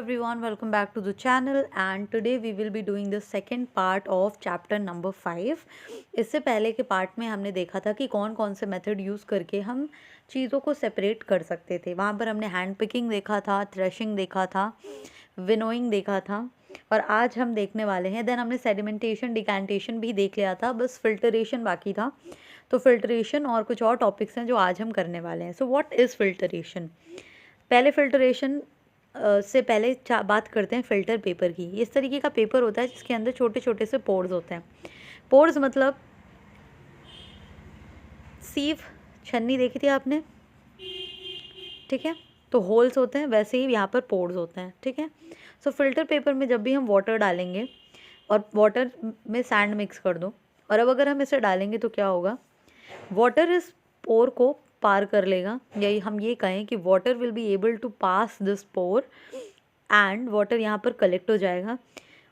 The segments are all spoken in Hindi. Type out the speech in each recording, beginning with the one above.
everyone, welcome back to the channel and today we will be doing the second part of chapter number 5। इससे पहले के पार्ट में हमने देखा था कि कौन कौन से मेथड यूज़ करके हम चीज़ों को सेपरेट कर सकते थे। वहाँ पर हमने हैंड पिकिंग देखा था, थ्रेशिंग देखा था, विनोइंग देखा था और आज हम देखने वाले हैं। देन हमने सेडिमेंटेशन, डिकैंटेशन भी देख लिया था, बस फिल्टरेशन बाकी था। तो फिल्टरेशन और कुछ और टॉपिक्स हैं जो आज हम करने वाले हैं। So what is filtration? पहले फिल्टरेशन से पहले बात करते हैं फ़िल्टर पेपर की। इस तरीके का पेपर होता है जिसके अंदर छोटे छोटे से पोर्स होते हैं। पोर्स मतलब सीव, छन्नी देखी थी आपने, ठीक है? तो होल्स होते हैं, वैसे ही यहाँ पर पोर्स होते हैं, ठीक है? सो फ़िल्टर पेपर में जब भी हम वाटर डालेंगे और वाटर में सैंड मिक्स कर दो, और अब अगर हम इसे डालेंगे तो क्या होगा? वाटर इस पोर को पार कर लेगा, या हम ये कहें कि water will be able to pass this pore and water यहाँ पर कलेक्ट हो जाएगा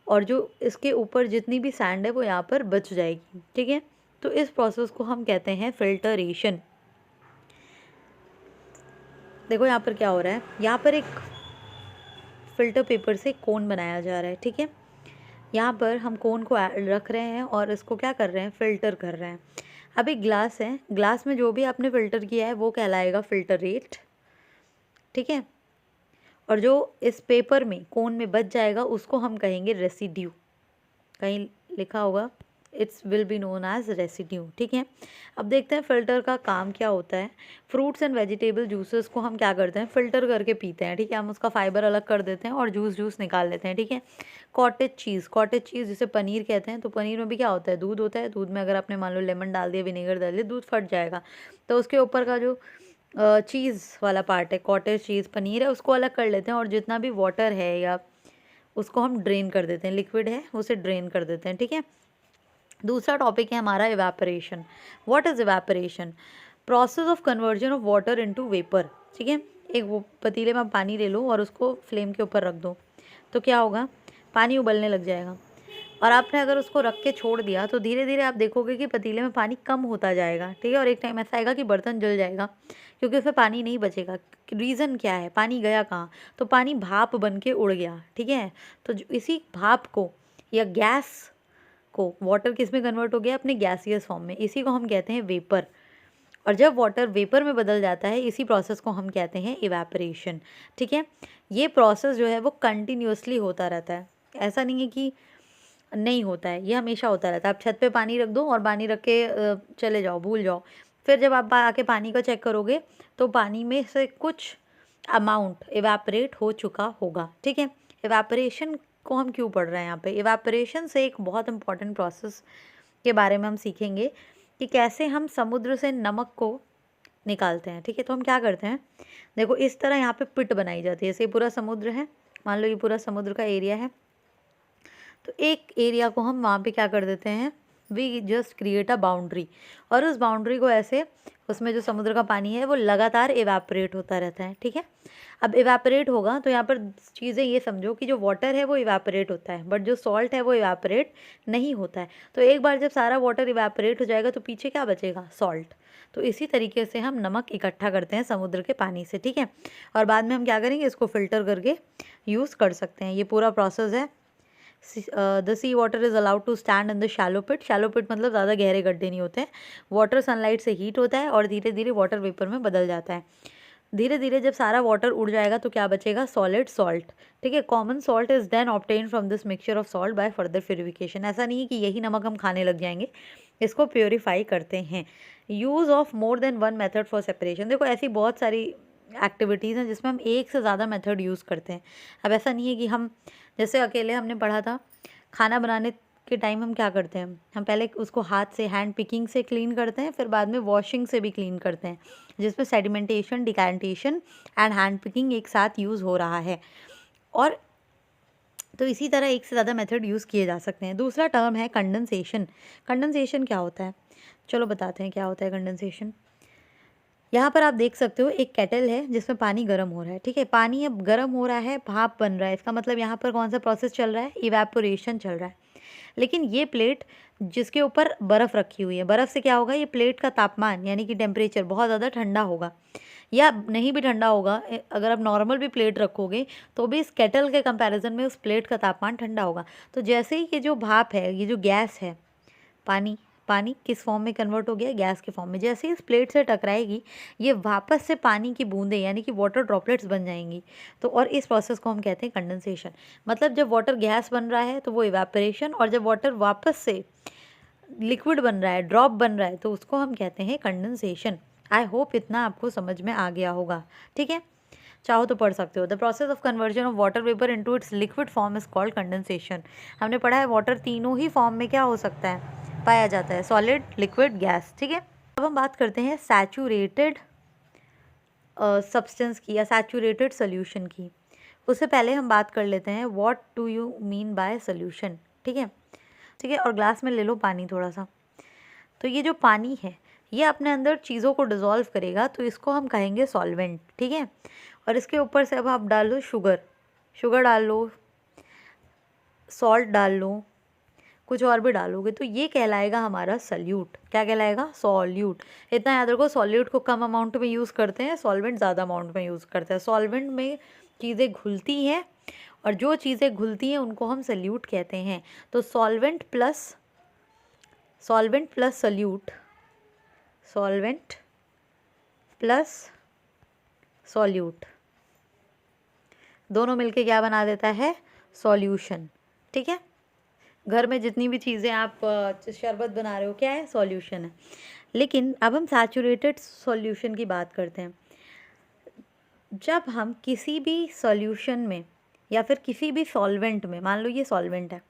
और जो इसके ऊपर जितनी भी सैंड है वो यहाँ पर बच जाएगी, ठीक है? तो इस प्रोसेस को हम कहते हैं फिल्टरेशन। देखो यहाँ पर क्या हो रहा है, यहाँ पर एक फ़िल्टर पेपर से कोन बनाया जा रहा है, ठीक है? यहाँ पर हम कोन को रख रहे हैं और इसको क्या कर रहे हैं? फ़िल्टर कर रहे हैं। अब एक ग्लास है, ग्लास में जो भी आपने फ़िल्टर किया है वो कहलाएगा फ़िल्टरेट, ठीक है? और जो इस पेपर में कोन में बच जाएगा उसको हम कहेंगे रेसिड्यू। कहीं लिखा होगा it's will be known as residue, ठीक है? अब देखते हैं फ़िल्टर का काम क्या होता है। फ्रूट्स एंड वेजिटेबल जूसेस को हम क्या करते हैं? फ़िल्टर करके पीते हैं, ठीक है? हम उसका फाइबर अलग कर देते हैं और जूस निकाल लेते हैं, ठीक है? कॉटेज चीज़ जिसे पनीर कहते हैं, तो पनीर में भी क्या होता है? दूध होता है। दूध में अगर आपने मान लो लेमन डाल दिया, विनेगर डाल दिया, दूध फट जाएगा। तो उसके ऊपर का जो चीज़ वाला पार्ट है, कॉटेज चीज़ पनीर है, उसको अलग कर लेते हैं और जितना भी वाटर है या उसको हम ड्रेन कर देते हैं, लिक्विड है उसे ड्रेन कर देते हैं, ठीक है? दूसरा टॉपिक है हमारा evaporation. What is evaporation? Process of conversion of water into vapour, ठीक है? एक वो पतीले में पानी ले लो और उसको फ्लेम के ऊपर रख दो, तो क्या होगा? पानी उबलने लग जाएगा। और आपने अगर उसको रख के छोड़ दिया तो धीरे धीरे आप देखोगे कि पतीले में पानी कम होता जाएगा, ठीक है? और एक टाइम ऐसा आएगा कि बर्तन जल जाएगा क्योंकि उसमें पानी नहीं बचेगा। रीज़न क्या है? पानी गया कहाँ? तो पानी भाप बन के उड़ गया, ठीक है? तो इसी भाप को या गैस को, वाटर किस में कन्वर्ट हो गया? अपने गैसियस फॉर्म में। इसी को हम कहते हैं वेपर। और जब वाटर वेपर में बदल जाता है, इसी प्रोसेस को हम कहते हैं इवेपोरेशन, ठीक है? ये प्रोसेस जो है वो कंटिन्यूसली होता रहता है, ऐसा नहीं है कि नहीं होता है, ये हमेशा होता रहता है। आप छत पे पानी रख दो और पानी रख के चले जाओ, भूल जाओ। फिर जब आप आके पानी का चेक करोगे तो पानी में से कुछ अमाउंट इवेपोरेट हो चुका होगा, ठीक है? इवेपोरेशन को हम क्यों पढ़ रहे हैं यहाँ पे? इवेपोरेशन से एक बहुत इंपॉर्टेंट प्रोसेस के बारे में हम सीखेंगे कि कैसे हम समुद्र से नमक को निकालते हैं, ठीक है? तो हम क्या करते हैं, देखो इस तरह यहाँ पे पिट बनाई जाती है। जैसे पूरा समुद्र है, मान लो ये पूरा समुद्र का एरिया है, तो एक एरिया को हम वहाँ पे क्या कर देते हैं? We just create a boundary, और उस बाउंड्री को ऐसे उसमें जो समुद्र का पानी है वो लगातार इवेपोरेट होता रहता है, ठीक है? अब इवेपोरेट होगा तो यहाँ पर चीज़ें ये समझो कि जो वाटर है वो इवेपोरेट होता है, बट जो सॉल्ट है वो इवेपोरेट नहीं होता है। तो एक बार जब सारा वाटर इवेपोरेट हो जाएगा तो पीछे क्या बचेगा? सॉल्ट। तो इसी तरीके से हम नमक इकट्ठा करते हैं समुद्र के पानी से, ठीक है? और बाद में हम क्या करेंगे? इसको फ़िल्टर करके यूज़ कर सकते हैं। ये पूरा प्रोसेस है। The sea water is allowed to stand in the shallow pit. Shallow pit मतलब ज़्यादा गहरे गड्ढे नहीं होते हैं। वाटर सनलाइट से हीट होता है और धीरे धीरे वाटर वेपर में बदल जाता है। धीरे धीरे जब सारा वाटर उड़ जाएगा तो क्या बचेगा? सॉलिड सॉल्ट, ठीक है? Common salt is then obtain from this mixture of salt by further purification. ऐसा नहीं है कि यही नमक हम खाने लग जाएंगे, इसको प्योरीफाई करते हैं। Use of more than one method for separation. देखो ऐसी बहुत सारी एक्टिविटीज़ हैं जिसमें हम एक से ज़्यादा मेथड यूज़ करते हैं। अब ऐसा नहीं है कि हम जैसे अकेले हमने पढ़ा था खाना बनाने के टाइम हम क्या करते हैं? हम पहले उसको हाथ से हैंड पिकिंग से क्लीन करते हैं, फिर बाद में वॉशिंग से भी क्लीन करते हैं, जिसमें sedimentation, decantation and hand picking एक साथ यूज़ हो रहा है। और तो इसी तरह एक से ज़्यादा मेथड यूज़ किए जा सकते हैं। दूसरा टर्म है कंडेंसेशन। कंडेंसेशन क्या होता है? चलो बताते हैं क्या होता है कंडेंसेशन। यहाँ पर आप देख सकते हो एक केटल है जिसमें पानी गर्म हो रहा है, ठीक है? पानी अब गर्म हो रहा है, भाप बन रहा है। इसका मतलब यहाँ पर कौन सा प्रोसेस चल रहा है? इवेपोरेशन चल रहा है। लेकिन ये प्लेट जिसके ऊपर बर्फ़ रखी हुई है, बर्फ़ से क्या होगा? ये प्लेट का तापमान यानी कि टेम्परेचर बहुत ज़्यादा ठंडा होगा। या नहीं भी ठंडा होगा, अगर आप नॉर्मल भी प्लेट रखोगे तो भी इस केटल के कंपैरिजन में उस प्लेट का तापमान ठंडा होगा। तो जैसे ही ये जो भाप है, ये जो गैस है, पानी पानी किस फॉर्म में कन्वर्ट हो गया, गैस के फॉर्म में, जैसे ही इस प्लेट से टकराएगी ये वापस से पानी की बूंदें यानी कि वाटर ड्रॉपलेट्स बन जाएंगी। तो और इस प्रोसेस को हम कहते हैं कंडेंसेशन। मतलब जब वाटर गैस बन रहा है तो वो इवेपोरेशन, और जब वाटर वापस से लिक्विड बन रहा है, ड्रॉप बन रहा है, तो उसको हम कहते हैं कंडेंसेशन। आई होप इतना आपको समझ में आ गया होगा। ठीक है, चाहो तो पढ़ सकते हो। The process of conversion of water vapour into its liquid form is called condensation. हमने पढ़ा है वाटर तीनों ही फॉर्म में क्या हो सकता है, पाया जाता है, सॉलिड, लिक्विड, गैस। ठीक है, अब हम बात करते हैं सैचुरेटेड सब्सटेंस की या सैचुरेटेड सोल्यूशन की। उससे पहले हम बात कर लेते हैं what do you mean by solution. ठीक है, ठीक है, और ग्लास में ले लो पानी थोड़ा सा। तो ये जो पानी है ये अपने अंदर चीज़ों को डिज़ोल्व करेगा, तो इसको हम कहेंगे सॉल्वेंट। ठीक है, और इसके ऊपर से अब आप डाल लो शुगर, शुगर डाल लो, सॉल्ट डाल लो, कुछ और भी डालोगे तो ये कहलाएगा हमारा सल्यूट। क्या कहलाएगा, सॉल्यूट। इतना याद रखो, सॉल्यूट को कम अमाउंट में यूज़ करते हैं, सॉल्वेंट ज़्यादा अमाउंट में यूज़ करते हैं। सॉल्वेंट में चीज़ें घुलती हैं और जो चीज़ें घुलती हैं उनको हम सल्यूट कहते हैं। तो solvent plus solute, solvent plus solute, दोनों मिलके क्या बना देता है, सॉल्यूशन। ठीक है, घर में जितनी भी चीज़ें आप शरबत बना रहे हो क्या है, सॉल्यूशन है। लेकिन अब हम सैचुरेटेड सॉल्यूशन की बात करते हैं। जब हम किसी भी सॉल्यूशन में या फिर किसी भी सॉल्वेंट में, मान लो ये सॉल्वेंट है,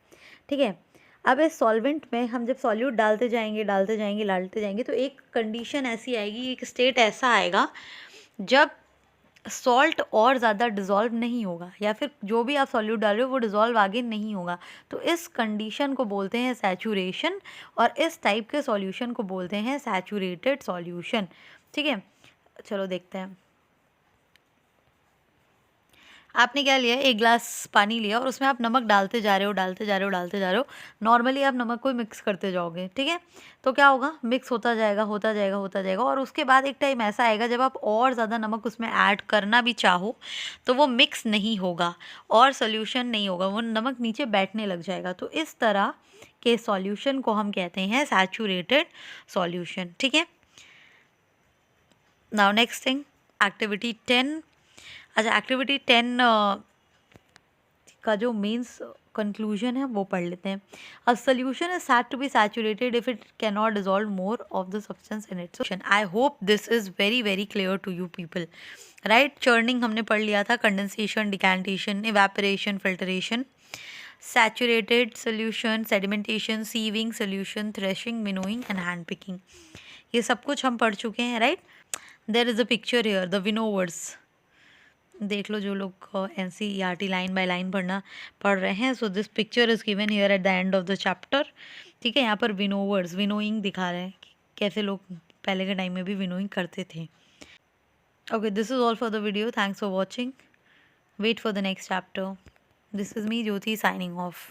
ठीक है, अब इस सॉल्वेंट में हम जब सॉल्यूट डालते जाएंगे तो एक कंडीशन ऐसी आएगी, एक स्टेट ऐसा आएगा जब सॉल्ट और ज़्यादा डिज़ोल्व नहीं होगा, या फिर जो भी आप सॉल्यूट डाल रहे हो वो डिज़ोल्व आगे नहीं होगा। तो इस कंडीशन को बोलते हैं सैचुरेशन, और इस टाइप के सॉल्यूशन को बोलते हैं सैचुरेटेड सॉल्यूशन। ठीक है, चलो देखते हैं। आपने क्या लिया, एक ग्लास पानी लिया और उसमें आप नमक डालते जा रहे हो। नॉर्मली आप नमक को मिक्स करते जाओगे, ठीक है, तो क्या होगा, मिक्स होता जाएगा और उसके बाद एक टाइम ऐसा आएगा जब आप और ज़्यादा नमक उसमें ऐड करना भी चाहो तो वो मिक्स नहीं होगा और सोल्यूशन नहीं होगा, वो नमक नीचे बैठने लग जाएगा। तो इस तरह के सॉल्यूशन को हम कहते हैं सैचुरेटेड सॉल्यूशन। ठीक है, नाउ नेक्स्ट थिंग, एक्टिविटी 10। अच्छा, एक्टिविटी 10 का जो मेंस कंक्लूजन है वो पढ़ लेते हैं। A solution is said to be saturated if it can not dissolve more of the substance in it solution. I hope this is very very clear to you people, right. Churning हमने पढ़ लिया था, condensation, decantation, evaporation, filtration, saturated solution, sedimentation, sieving solution, threshing, winnowing and hand picking, ये सब कुछ हम पढ़ चुके हैं, right. There is a picture here, the winnowers, देख लो जो लोग NCERT लाइन बाय लाइन पढ़ रहे हैं। So this picture is given here at the end of the chapter. ठीक है, यहाँ पर विनोवर्स, विनोइंग दिखा रहे हैं कि कैसे लोग पहले के टाइम में भी विनोइंग करते थे। Okay, this is all for the video, thanks for watching, wait for the next chapter. This is me Jyoti signing of.